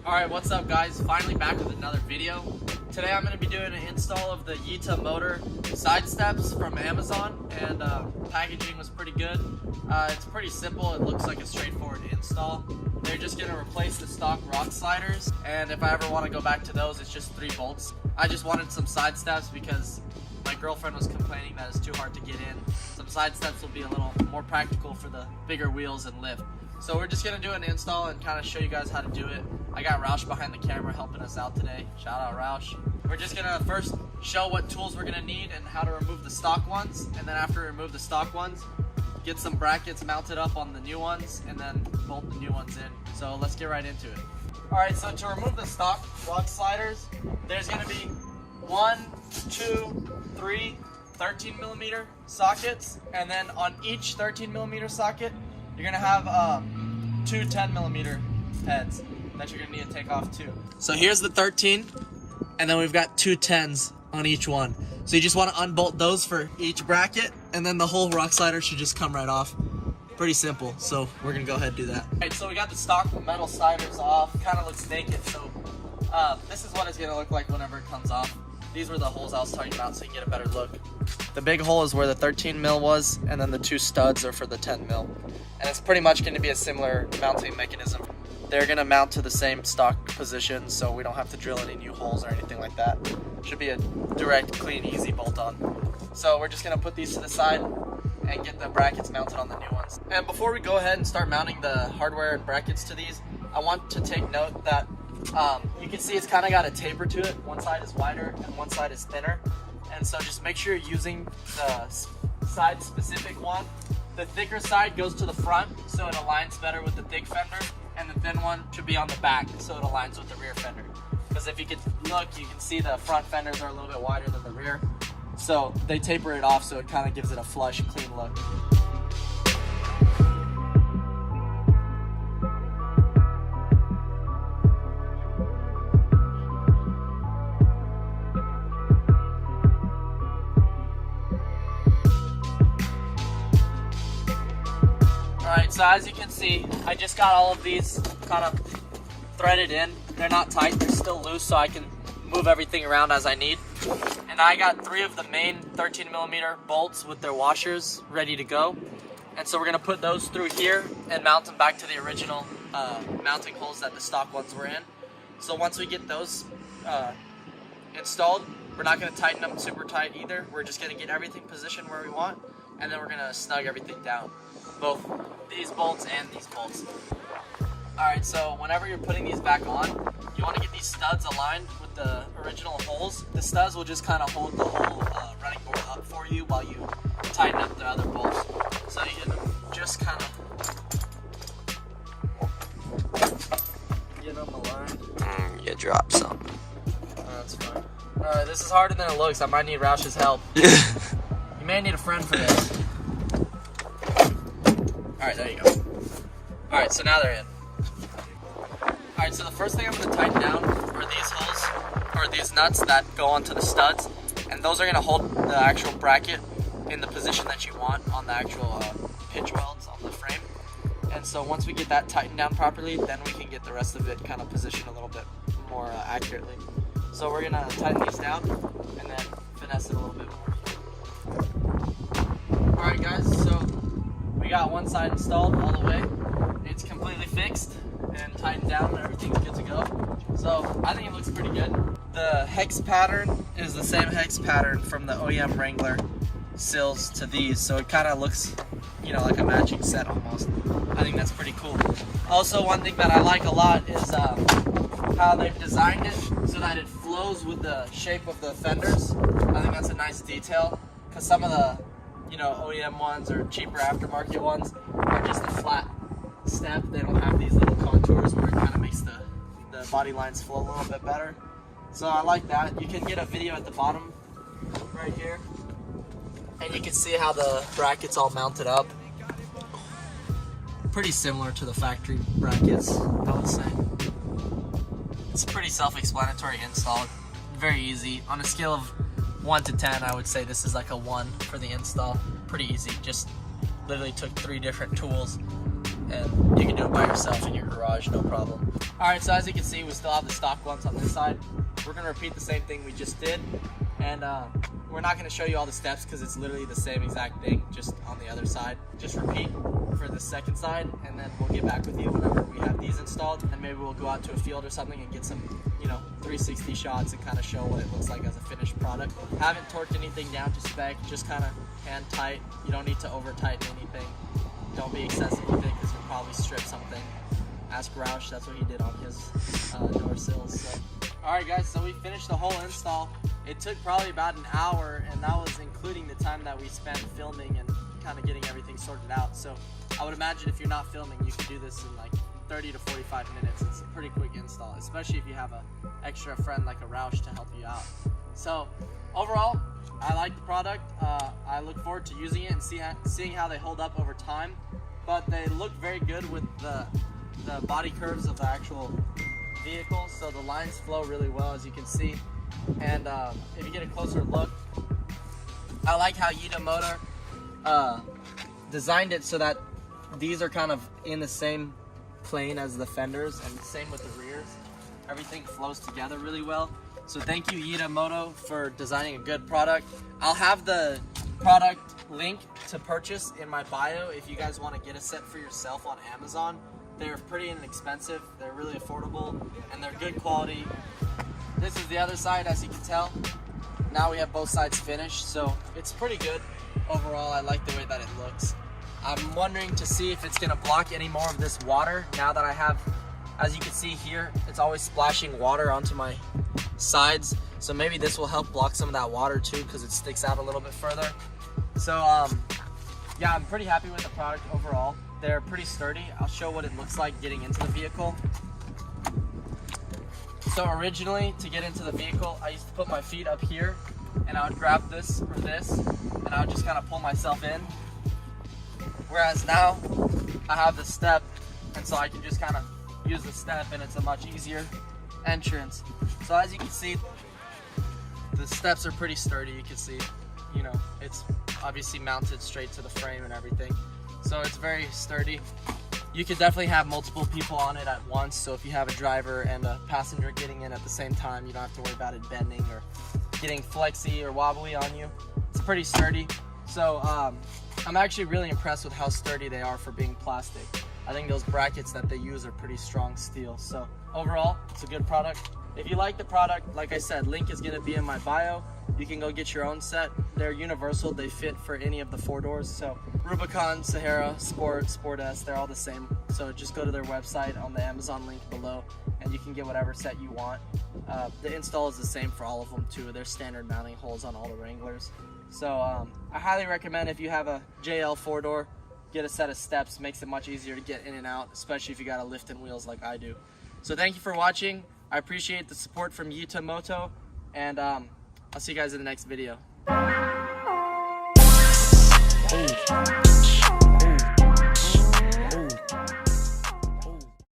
Alright, what's up guys? Finally back with another video. Today I'm going to be doing an install of the YITAMotor side steps from Amazon, and packaging was pretty good. It's pretty simple. It looks like a straightforward install. They're just going to replace the stock rock sliders, and if I ever want to go back to those, it's just 3 bolts. I just wanted some side steps because my girlfriend was complaining that it's too hard to get in. Some side steps will be a little more practical for the bigger wheels and lift. So we're just going to do an install and kind of show you guys how to do it. I got Roush behind the camera helping us out today. Shout out Roush. We're just going to first show what tools we're going to need and how to remove the stock ones. And then after we remove the stock ones, get some brackets mounted up on the new ones and then bolt the new ones in. So let's get right into it. Alright, so to remove the stock rock sliders, there's going to be 1, 2, 3 13mm sockets. And then on each 13mm socket, you're going to have 2 10mm heads that you're going to need to take off too. So here's the 13, and then we've got 2 10s on each one. So you just want to unbolt those for each bracket, and then the whole rock slider should just come right off. Pretty simple, so we're going to go ahead and do that. Alright, so we got the stock metal sliders off. Kind of looks naked, so this is what it's going to look like whenever it comes off. These were the holes I was talking about so you can get a better look. The big hole is where the 13mm was, and then the 2 studs are for the 10mm. And it's pretty much going to be a similar mounting mechanism. They're going to mount to the same stock position, so we don't have to drill any new holes or anything like that. Should be a direct, clean, easy bolt on. So we're just going to put these to the side and get the brackets mounted on the new ones. And before we go ahead and start mounting the hardware and brackets to these, I want to take note that you can see it's kind of got a taper to it. One side is wider and one side is thinner. And so just make sure you're using the side specific one. The thicker side goes to the front, so it aligns better with the thick fender, and the thin one should be on the back, so it aligns with the rear fender. Because if you can look, you can see the front fenders are a little bit wider than the rear. So they taper it off so it kind of gives it a flush, clean look. Alright, so as you can see, I just got all of these kind of threaded in. They're not tight, they're still loose, so I can move everything around as I need. And I got 3 of the main 13mm bolts with their washers ready to go. And so we're going to put those through here and mount them back to the original mounting holes that the stock ones were in. So once we get those installed, we're not going to tighten them super tight either. We're just going to get everything positioned where we want, and then we're going to snug everything down. Both these bolts and these bolts. Alright, so whenever you're putting these back on, you want to get these studs aligned with the original holes. The studs will just kind of hold the whole running board up for you while you tighten up the other bolts. So you can just kind of get them aligned. You dropped some. That's fine. Alright, this is harder than it looks. I might need Roush's help. You may need a friend for this. Alright, there you go. Alright, so now they're in. Alright, so the first thing I'm going to tighten down are these holes, or these nuts that go onto the studs. And those are going to hold the actual bracket in the position that you want on the actual pitch welds on the frame. And so once we get that tightened down properly, then we can get the rest of it kind of positioned a little bit more accurately. So we're going to tighten these down and then finesse it a little bit more. Alright guys, so we got one side installed all the way. It's completely fixed and tightened down and everything's good to go. So I think it looks pretty good. The hex pattern is the same hex pattern from the OEM Wrangler sills to these, so it kind of looks, you know, like a matching set almost. I think that's pretty cool. Also, one thing that I like a lot is how they've designed it so that it flows with the shape of the fenders. I think that's a nice detail, because some of the OEM ones or cheaper aftermarket ones are just a flat step. They don't have these little contours where it kind of makes the body lines flow a little bit better. So I like that. You can get a video at the bottom right here, and you can see how the bracket's all mounted up. Pretty similar to the factory brackets, I would say. It's a pretty self-explanatory install. Very easy. On a scale of 1 to 10, I would say this is like a 1 for the install. Pretty easy. Just literally took 3 different tools and you can do it by yourself in your garage, no problem. Alright, so as you can see, we still have the stock ones on this side. We're going to repeat the same thing we just did, and we're not going to show you all the steps because it's literally the same exact thing, just on the other side. Just repeat for the second side, and then we'll get back with you whenever we have these installed, and maybe we'll go out to a field or something and get some, 360 shots and kind of show what it looks like as a finished product. Haven't torqued anything down to spec, just kind of hand tight. You don't need to over tighten anything. Don't be excessive with it because you'll probably strip something. Ask Roush, that's what he did on his door sills. So. Alright guys, so we finished the whole install. It took probably about an hour, and that was including the time that we spent filming and kind of getting everything sorted out. So I would imagine if you're not filming, you can do this in like 30 to 45 minutes. It's a pretty quick install, especially if you have an extra friend like a Roush to help you out. So overall, I like the product. I look forward to using it and seeing how they hold up over time. But they look very good with the body curves of the actual vehicle, so the lines flow really well, as you can see. And if you get a closer look, I like how YITAMotor designed it so that these are kind of in the same plane as the fenders, and same with the rears. Everything flows together really well. So thank you YITAMotor for designing a good product. I'll have the product link to purchase in my bio if you guys want to get a set for yourself on Amazon. They're pretty inexpensive, they're really affordable, and they're good quality. This is the other side, as you can tell. Now we have both sides finished, so it's pretty good. Overall, I like the way that it looks. I'm wondering to see if it's gonna block any more of this water now that I have, as you can see here, it's always splashing water onto my sides. So maybe this will help block some of that water too, because it sticks out a little bit further. So yeah, I'm pretty happy with the product overall. They're pretty sturdy. I'll show what it looks like getting into the vehicle. So originally, to get into the vehicle, I used to put my feet up here, and I would grab this or this, and I would just kind of pull myself in. Whereas now, I have the step, and so I can just kind of use the step, and it's a much easier entrance. So as you can see, the steps are pretty sturdy. You can see, it's obviously mounted straight to the frame and everything. So it's very sturdy. You could definitely have multiple people on it at once. So if you have a driver and a passenger getting in at the same time, you don't have to worry about it bending or getting flexy or wobbly on you. It's pretty sturdy. So I'm actually really impressed with how sturdy they are for being plastic. I think those brackets that they use are pretty strong steel. So overall, it's a good product. If you like the product, like I said, link is gonna be in my bio. You can go get your own set. They're universal. They fit for any of the 4 doors. So Rubicon, Sahara, Sport, Sport S, they're all the same. So just go to their website on the Amazon link below, and you can get whatever set you want. The install is the same for all of them too. They're standard mounting holes on all the Wranglers. So I highly recommend, if you have a JL 4-door, get a set of steps. Makes it much easier to get in and out, especially if you got a lift and wheels like I do. So thank you for watching. I appreciate the support from YITAMotor, and I'll see you guys in the next video. Oh.